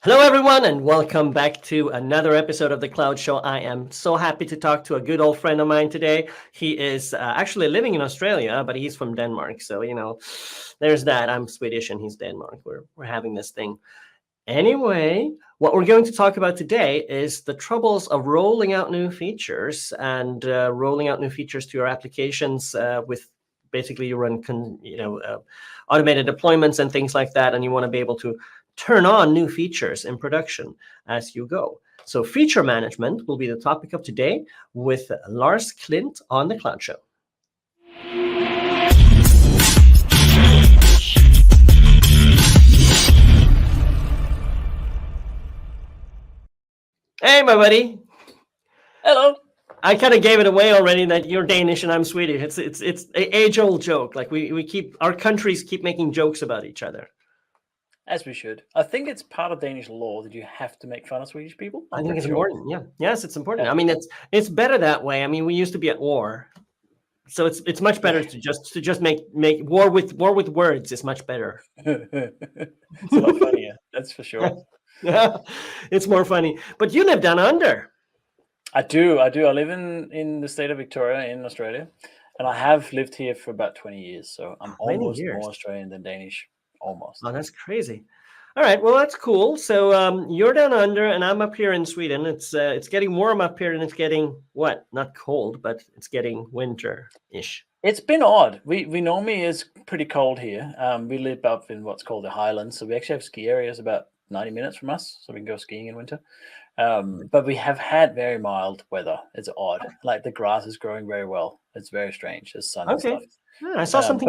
Hello, everyone, and welcome back to another episode of the Cloud Show. I am so happy to talk to a good old friend of mine today. He is actually living in Australia, but he's from Denmark. So, there's that. I'm Swedish and he's Denmark. We're having this thing. Anyway, what we're going to talk about today is the troubles of rolling out new features and rolling out new features to your applications with basically you run automated deployments and things like that, and you want to be able to turn on new features in production as you go. So feature management will be the topic of today with Lars Klint on the Cloud Show. Hey, my buddy. Hello. I kind of gave it away already that you're Danish and I'm Swedish. It's an age-old joke. Like our countries keep making jokes about each other. As we should. I think it's part of Danish law that you have to make fun of Swedish people. I think it's important. Yeah. Yes, it's important. Yeah. I mean, it's better that way. I mean, we used to be at war, so it's much better to just make war with words is much better. It's a lot funnier. That's for sure. Yeah, it's more funny. But you live down under. I do. I live in the state of Victoria in Australia, and I have lived here for about 20 years. So I'm almost more Australian than Danish. Almost. Oh, that's crazy. All right, well, that's cool. So you're down under and I'm up here in Sweden. It's getting warm up here and it's getting not cold, but it's getting winter-ish. It's been odd. We normally is pretty cold here. We live up in what's called the Highlands, so we actually have ski areas about 90 minutes from us, so we can go skiing in winter. But we have had very mild weather. It's odd. Like the grass is growing very well. It's very strange. There's sun and stuff. Yeah, I saw something.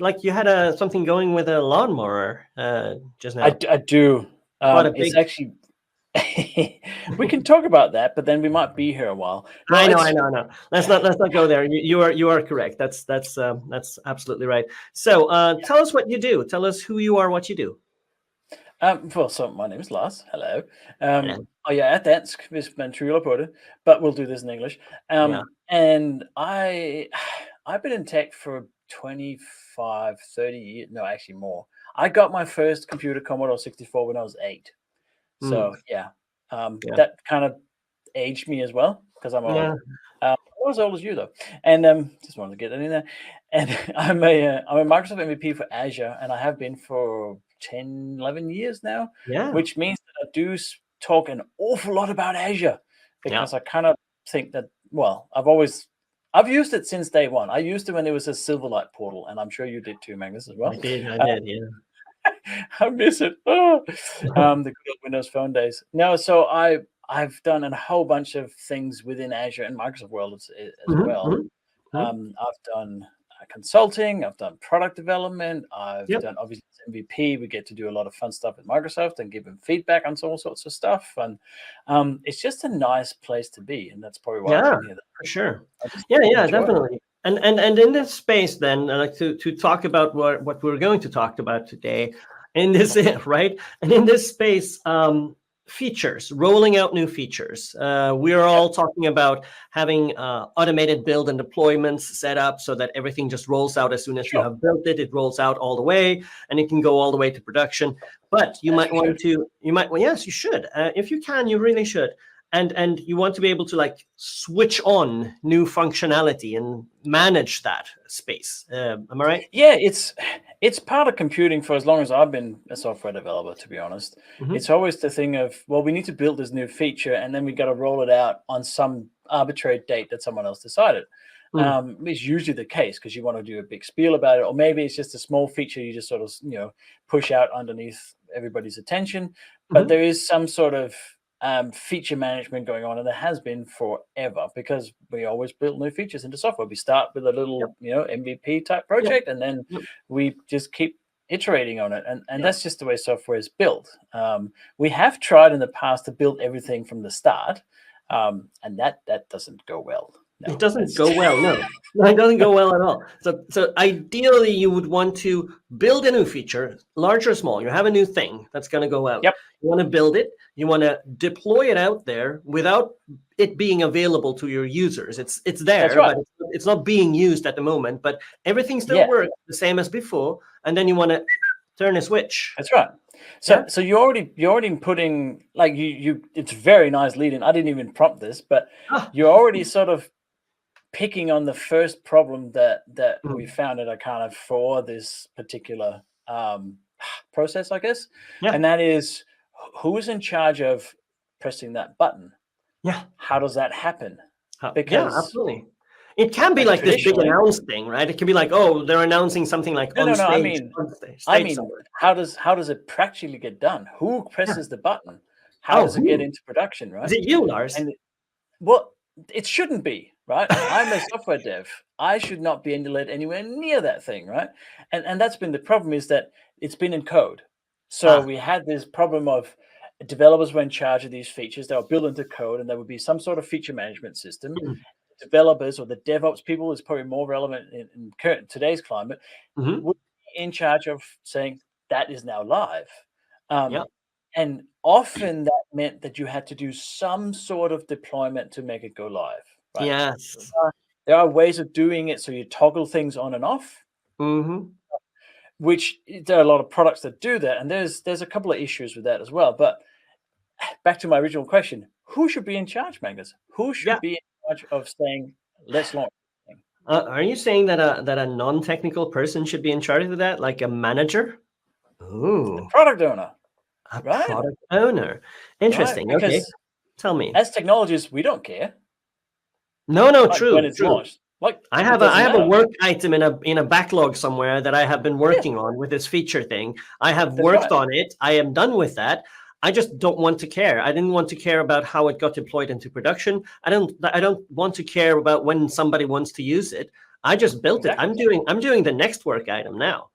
Like you had something going with a lawnmower just now. I do. It's actually. We can talk about that, but then we might be here a while. No, I know. Let's not go there. You are correct. That's absolutely right. So tell us what you do. Tell us who you are, what you do. So my name is Lars. Hello. Jeg er dansk, hvis man tvivler på det, but we'll do this in English. And I've been in tech for 25, 30 years. No, actually more. I got my first computer, Commodore 64, when I was 8. So that kind of aged me as well because I'm old. I'm not as old as you though. And just wanted to get that in there. And I'm a Microsoft MVP for Azure, and I have been for 10, 11 years now. Yeah. Which means that I do talk an awful lot about Azure because I kind of think that, well, I've used it since day one. I used it when it was a Silverlight portal, and I'm sure you did too, Magnus, as well. I did, yeah. I miss it. Oh. The good old Windows Phone days. No, so I've done a whole bunch of things within Azure and Microsoft World as well. I've done consulting, I've done product development, I've done obviously MVP. We get to do a lot of fun stuff at Microsoft and give them feedback on all sorts of stuff, and it's just a nice place to be, and that's probably why I'm here. For sure. Yeah, definitely. And in this space, then, I'd like to talk about what we're going to talk about today. In this, right? And in this space, features, rolling out new features. We are all talking about having automated build and deployments set up so that everything just rolls out as soon as you have built it. It rolls out all the way, and it can go all the way to production. But you might want to. Yes, you should. If you can, you really should. And you want to be able to like switch on new functionality and manage that space. Am I right? Yeah, it's part of computing for as long as I've been a software developer, to be honest. It's always the thing of, well, we need to build this new feature and then we got to roll it out on some arbitrary date that someone else decided. It's usually the case because you want to do a big spiel about it, or maybe it's just a small feature you just sort of, push out underneath everybody's attention. But there is some sort of feature management going on, and there has been forever because we always build new features into software. We start with a little MVP type project, and then we just keep iterating on it, and that's just the way software is built. We have tried in the past to build everything from the start, and that doesn't go well. No, it doesn't go well. No, it doesn't go well at all. So ideally, you would want to build a new feature, large or small. You have a new thing that's going to go out. Yep. You want to build it. You want to deploy it out there without it being available to your users. It's there, but it's not being used at the moment. But everything still works the same as before. And then you want to turn a switch. That's right. So you're already putting, like, you it's very nice leading. I didn't even prompt this, but you're already sort of picking on the first problem that we found at Arkahna for this particular process, I guess. Yeah. And that is, who's in charge of pressing that button? Yeah. How does that happen? Yeah, absolutely. It can be like this big announce thing, right? It can be like, oh, they're announcing something like no. stage. I mean, how does it practically get done? Who presses the button? How does it get into production, right? Is it you, Lars? And well, it shouldn't be, right? I'm a software dev. I should not be let anywhere near that thing, right? And that's been the problem, is that it's been in code. So we had this problem of developers were in charge of these features. They were built into code, and there would be some sort of feature management system. Developers, or the DevOps people, is probably more relevant in today's climate, would be in charge of saying that is now live. And often that meant that you had to do some sort of deployment to make it go live. Right? Yes. There are ways of doing it, so you toggle things on and off. Which there are a lot of products that do that, and there's a couple of issues with that as well. But back to my original question: who should be in charge, Magnus? Who should be in charge of saying, let's launch? Are you saying that a non-technical person should be in charge of that, like a manager? Ooh, the product owner. Product owner. Interesting. Right, okay, tell me. As technologists, we don't care. No, true. When it's launched. Like, I have a work item in a backlog somewhere that I have been working on with this feature thing. I have worked on it. I am done with that. I just don't want to care. I didn't want to care about how it got deployed into production. I don't want to care about when somebody wants to use it. I just built it. I'm doing the next work item now.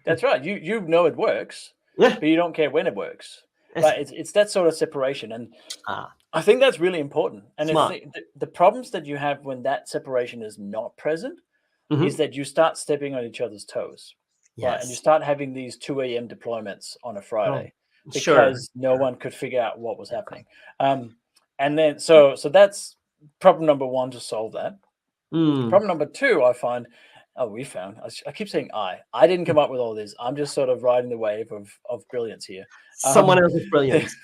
That's right. You know it works. But you don't care when it works. Right? It's that sort of separation, and I think that's really important. And the problems that you have when that separation is not present is that you start stepping on each other's toes. Right? And you start having these 2 a.m. deployments on a Friday because no one could figure out what was happening. And then so that's problem number one, to solve that. Problem number two, we found. I keep saying I didn't come up with all this. I'm just sort of riding the wave of brilliance here. Someone else's brilliance.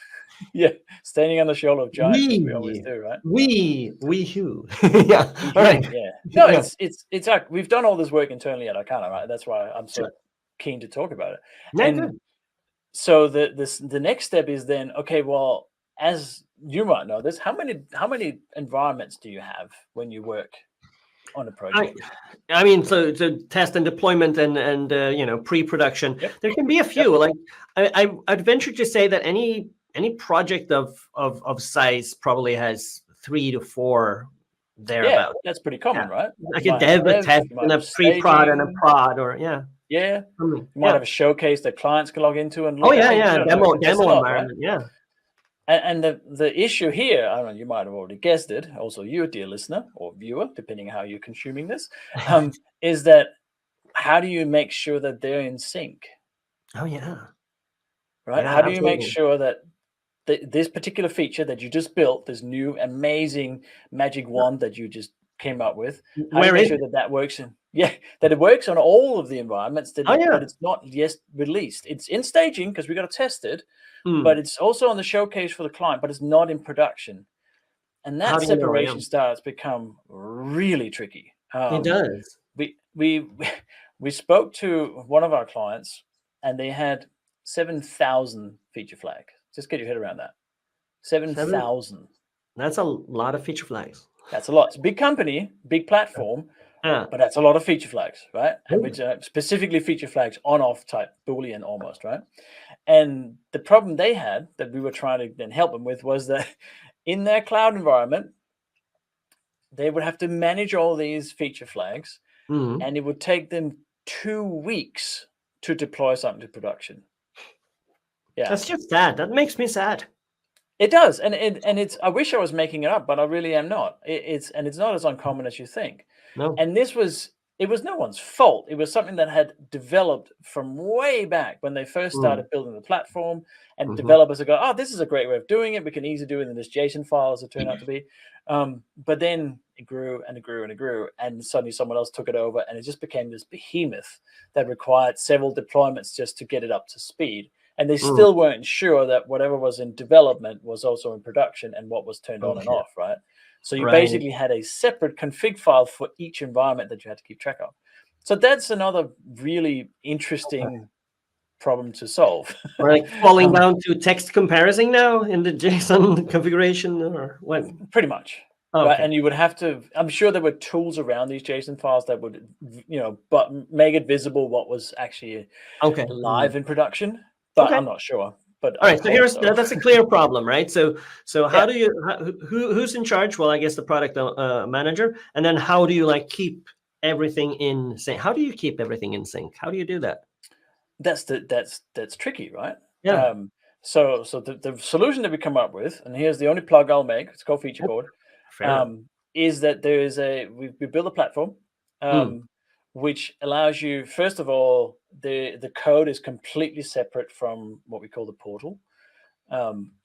Yeah, standing on the shoulder of giants, as we always do, right? We who? Yeah, all right. Yeah. No, it's like we've done all this work internally at Arkahna, right? That's why I'm so keen to talk about it. And so the next step is then, okay, well, as you might know this, how many environments do you have when you work on a project? I mean, so test and deployment and pre-production. There can be a few. Like I'd venture to say that any project of size probably has 3 to 4 thereabouts. Yeah, that's pretty common, right? Like a dev, a test, and a pre-prod and a prod, or you might have a showcase that clients can log into and look at. Demo environment, right? And the issue here, I don't know, you might have already guessed it, also you, dear listener or viewer, depending on how you're consuming this, is that how do you make sure that they're in sync? Oh, yeah. Right? Yeah, how do you make sure that this particular feature that you just built, this new amazing magic wand that you just came up with, how do you make sure that works that it works on all of the environments, but it's not yet released. It's in staging because we got to test it, but it's also on the showcase for the client, but it's not in production. And that separation starts to become really tricky. It does. We spoke to one of our clients, and they had 7,000 feature flags. Just get your head around that. 7,000. That's a lot of feature flags. That's a lot. It's a big company, big platform, but that's a lot of feature flags, right? And which are specifically feature flags on-off type Boolean almost, right? And the problem they had that we were trying to then help them with was that in their cloud environment, they would have to manage all these feature flags, and it would take them 2 weeks to deploy something to production. Yeah, that's just sad. That makes me sad. It does, and it's. I wish I was making it up, but I really am not. It's not as uncommon as you think. No. And it was no one's fault. It was something that had developed from way back when they first started building the platform, and developers would go, "Oh, this is a great way of doing it. We can easily do it in this JSON file," as it turned out to be. But then it grew and it grew and it grew, and suddenly someone else took it over, and it just became this behemoth that required several deployments just to get it up to speed. and they still weren't sure that whatever was in development was also in production and what was turned on and off, right? So you basically had a separate config file for each environment that you had to keep track of. So that's another really interesting problem to solve. Or like falling down to text comparison now in the JSON configuration, or what? Pretty much. Okay. Right? And you would have to, I'm sure there were tools around these JSON files that would, but make it visible what was actually live in production. But I'm not sure. But all right, so that's a clear problem, right? So how do you who's in charge? Well, I guess the product manager. And then how do you like keep everything in sync? How do you keep everything in sync? How do you do that? That's tricky, right? Yeah. So the solution that we come up with, and here's the only plug I'll make, it's called feature board, is that there is we build a platform which allows you, first of all, the code is completely separate from what we call the portal,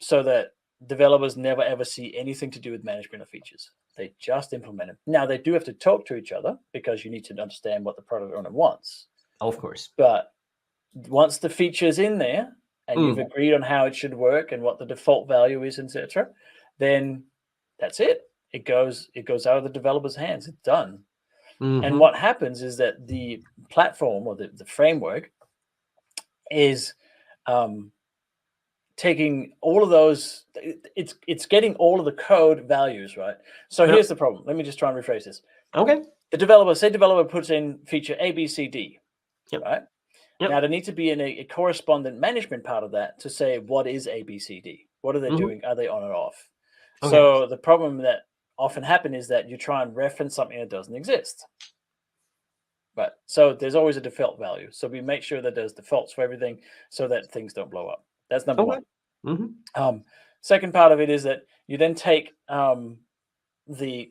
so that developers never ever see anything to do with management of features. They just implement them. Now they do have to talk to each other because you need to understand what the product owner wants. Of course. But once the feature's in there and you've agreed on how it should work and what the default value is, etc., then that's it. It goes out of the developer's hands. It's done. And what happens is that the platform or the framework is taking all of those. It's getting all of the code values, right? So here's the problem. Let me just try and rephrase this. Okay. The developer puts in feature A, B, C, D, right? Yep. Now, there needs to be a correspondent management part of that to say what is A, B, C, D. What are they doing? Are they on or off? Okay. So the problem that often happens is that you try and reference something that doesn't exist. Right. So there's always a default value. So we make sure that there's defaults for everything so that things don't blow up. That's number one. Second part of it is that you then take the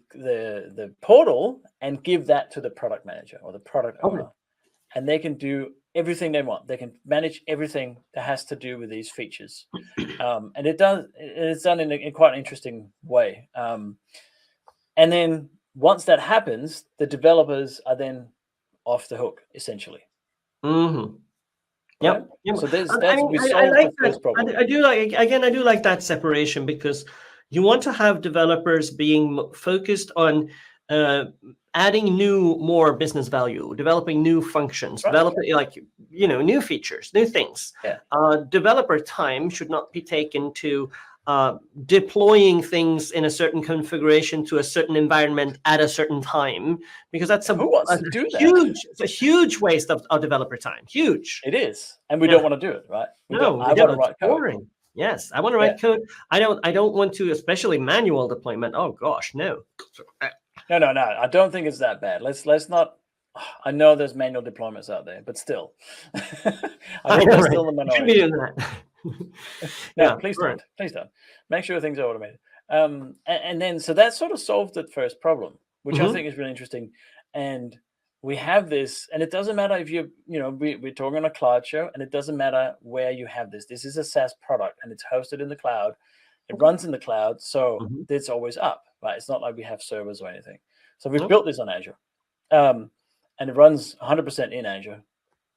portal and give that to the product manager or the product owner. And they can do everything they want. They can manage everything that has to do with these features. And it's done in quite an interesting way. And then once that happens, the developers are then off the hook, essentially. Yep. So I do like that separation, because you want to have developers being focused on adding more business value, developing new functions, developing new features, new things. Developer time should not be taken to deploying things in a certain configuration to a certain environment at a certain time, because that's a huge waste of developer time. Huge. It is, and we don't want to do it, right? I want to write code. Yes, I want to write code. I don't want to, especially manual deployment. Oh gosh, no. No. I don't think it's that bad. Let's not. I know there's manual deployments out there, but still, I think that's still the minority. No, please don't. Please don't. Make sure things are automated. And then so that sort of solved the first problem, which I think is really interesting. And we have this, and it doesn't matter if we're talking on a cloud show, and it doesn't matter where you have this. This is a SaaS product, and it's hosted in the cloud. It runs in the cloud, so it's always up, right? It's not like we have servers or anything. So we've built this on Azure, and it runs 100% in Azure,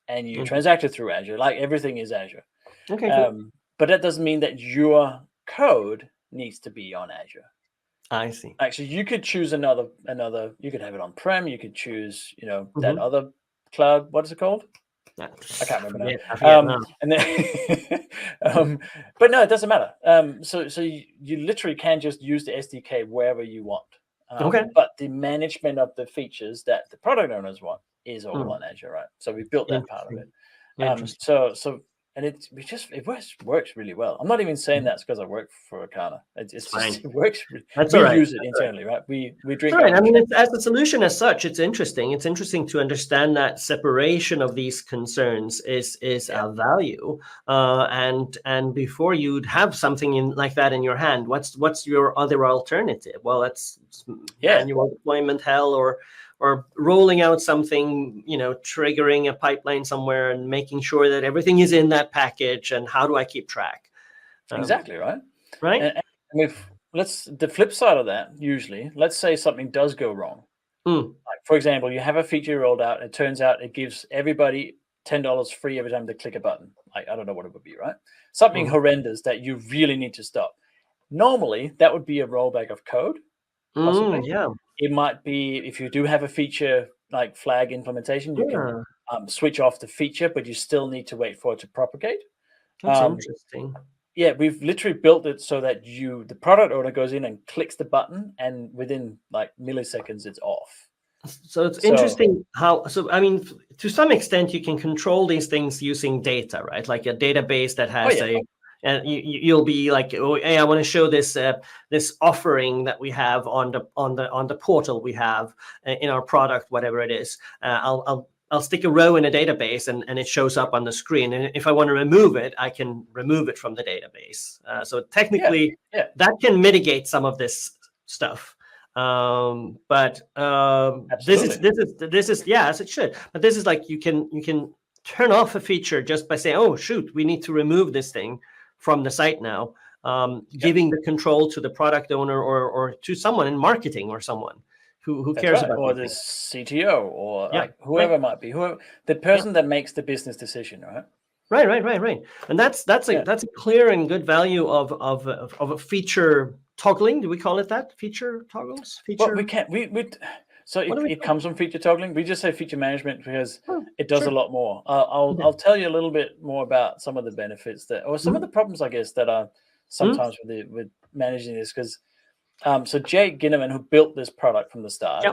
and you transact it through Azure. Like everything is Azure. Okay. Cool. But that doesn't mean that your code needs to be on Azure. I see. Actually, you could choose another. You could have it on prem. You could choose, that other cloud. What is it called? I can't remember now. And then, but no, it doesn't matter. So you literally can just use the SDK wherever you want. But the management of the features that the product owners want is all on Azure, right? So we built that part of it. And it works really well. I'm not even saying that's because I work for Arkahna. It works. That's we all right. use it internally, right? We drink. Right. I mean, as a solution as such, it's interesting. It's interesting to understand that separation of these concerns is a value. And before you'd have something like that in your hand, what's your other alternative? Well, that's manual deployment hell, or rolling out something, triggering a pipeline somewhere and making sure that everything is in that package. And how do I keep track? Exactly, right? Right. And the flip side of that, usually, let's say something does go wrong. Like, for example, you have a feature rolled out, and it turns out it gives everybody $10 free every time they click a button. Like, I don't know what it would be, right? Something horrendous that you really need to stop. Normally, that would be a rollback of code, possibly. Yeah. It might be if you do have a feature like flag implementation, you can switch off the feature, but you still need to wait for it to propagate. That's interesting. Yeah, we've literally built it so that the product owner goes in and clicks the button, and within like milliseconds, it's off. So it's interesting how, I mean, to some extent, you can control these things using data, right? Like a database that has and you'll be like, oh, hey, I want to show this this offering that we have on the portal we have in our product, whatever it is. I'll stick a row in a database and it shows up on the screen. And if I want to remove it, I can remove it from the database. So technically, that can mitigate some of this stuff. But this is yes, it should. But this is like you can turn off a feature just by saying, oh shoot, we need to remove this thing from the site now, giving the control to the product owner or to someone in marketing or someone who cares about, or the CTO or like whoever it might be, the person that makes the business decision, right? Right. And that's a clear and good value of a feature toggling. Do we call it that? Feature toggles? Well, we can't. So it comes from feature toggling. We just say feature management because it does a lot more. I'll tell you a little bit more about some of the benefits or some of the problems, I guess, that are sometimes with managing this. Because so Jake Ginneman, who built this product from the start,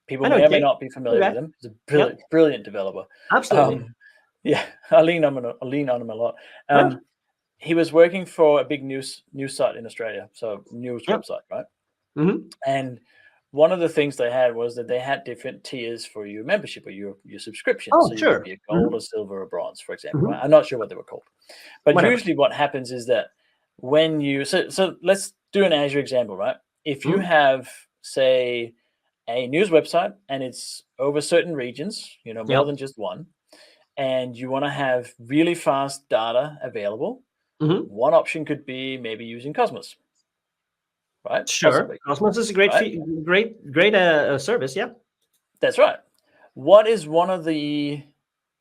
people may or may not be familiar with him. He's a brilliant developer. Absolutely. I lean on him a lot. He was working for a big news site in Australia, so news website, right? And one of the things they had was that they had different tiers for your membership or your subscription. So you could be a gold or silver or bronze, for example. Right? I'm not sure what they were called, but usually what happens is that when you so let's do an Azure example, right? If you have, say, a news website and it's over certain regions, more than just one, and you want to have really fast data available, one option could be maybe using Cosmos, right? Sure, possibly. Cosmos is a great service. Yeah, that's right. What is one of the,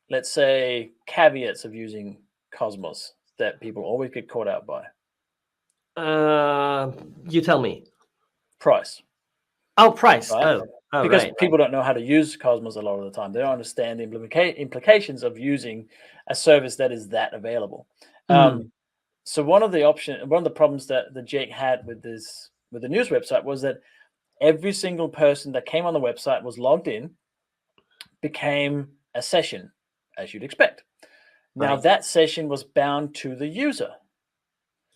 let's say, caveats of using Cosmos that people always get caught out by? You tell me. Price. Oh, price. Right? Because people don't know how to use Cosmos a lot of the time. They don't understand the implications of using a service that is that available. So one of the problems that Jake had with the news website was that every single person that came on the website was logged in, became a session, as you'd expect. Now that session was bound to the user.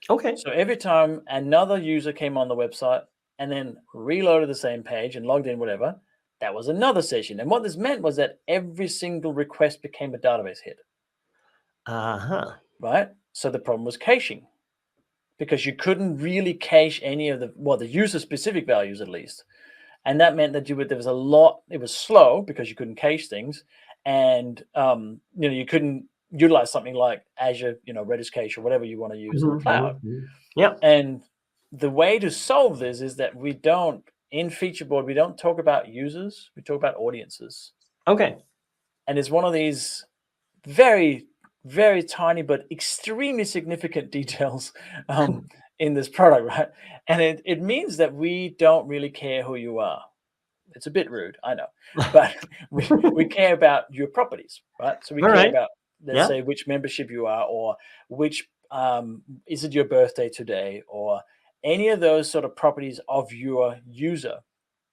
Okay. So every time another user came on the website and then reloaded the same page and logged in, whatever, that was another session. And what this meant was that every single request became a database hit. Right? So the problem was caching, because you couldn't really cache any of the user-specific values, at least. And that meant that it was slow because you couldn't cache things. And, you couldn't utilize something like Azure, Redis cache or whatever you want to use in the cloud. Yeah. And the way to solve this is that in FeatureBoard, we don't talk about users, we talk about audiences. Okay. And it's one of these very, very tiny but extremely significant details in this product, right? And it means that we don't really care who you are. It's a bit rude, I know, but we care about your properties, right? So we care about, let's say, which membership you are, or which is it your birthday today, or any of those sort of properties of your user.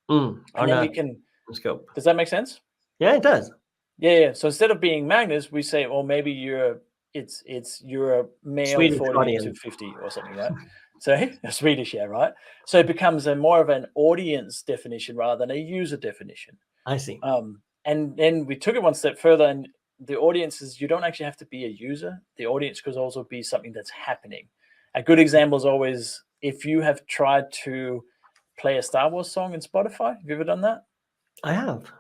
And then we can scope. Does that make sense? Yeah, it does. Yeah. So instead of being Magnus, we say, well, maybe you're a male Swedish 40 to 50 or something, right? So Swedish, right? So it becomes more of an audience definition rather than a user definition. I see. And then we took it one step further, and the audience is, you don't actually have to be a user. The audience could also be something that's happening. A good example is always if you have tried to play a Star Wars song in Spotify. Have you ever done that? I have.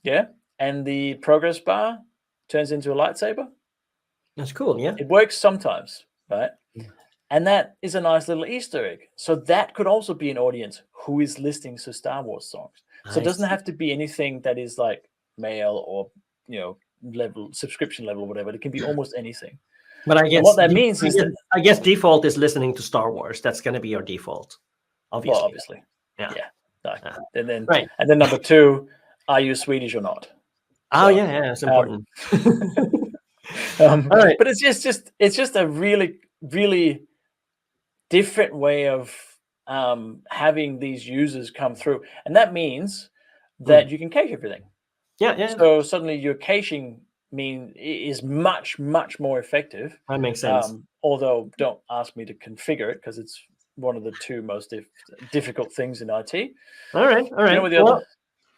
Yeah. And the progress bar turns into a lightsaber. That's cool. Yeah. It works sometimes, right? And that is a nice little Easter egg. So that could also be an audience who is listening to Star Wars songs. So it doesn't have to be anything that is like male or, level, subscription level, or whatever. It can be almost anything. But I guess and what that means is that I guess default is listening to Star Wars. That's going to be your default, obviously. Well, obviously, yeah. No. And then and then number 2, are you Swedish or not? Oh yeah, it's important. All right. But it's just a really, really different way of having these users come through, and that means that you can cache everything. Yeah. So suddenly your caching is much more effective. That makes sense. Although don't ask me to configure it because it's one of the 2 most difficult things in IT. All right. You know, with the other.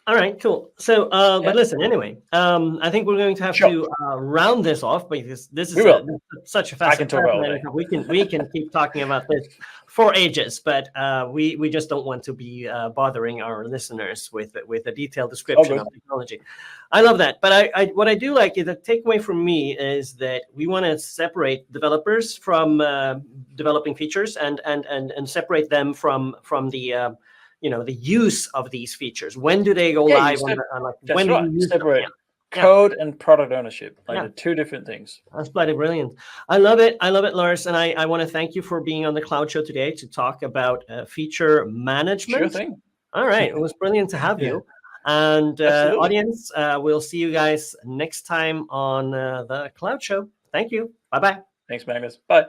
All right, cool. So, but listen, anyway, I think we're going to have to round this off because this is such a fascinating. We can keep talking about this for ages, but we just don't want to be bothering our listeners with a detailed description of technology. I love that, but what I do like is the takeaway from me is that we want to separate developers from developing features and separate them from the the use of these features. When do they go live? When do you use separate code and product ownership, the 2 different things. That's bloody brilliant. I love it, Lars, and I want to thank you for being on the Cloud Show today to talk about feature management. Sure thing. All right, it was brilliant to have you. And audience, we'll see you guys next time on the Cloud Show. Thank you. Bye-bye. Thanks, Magnus. Bye.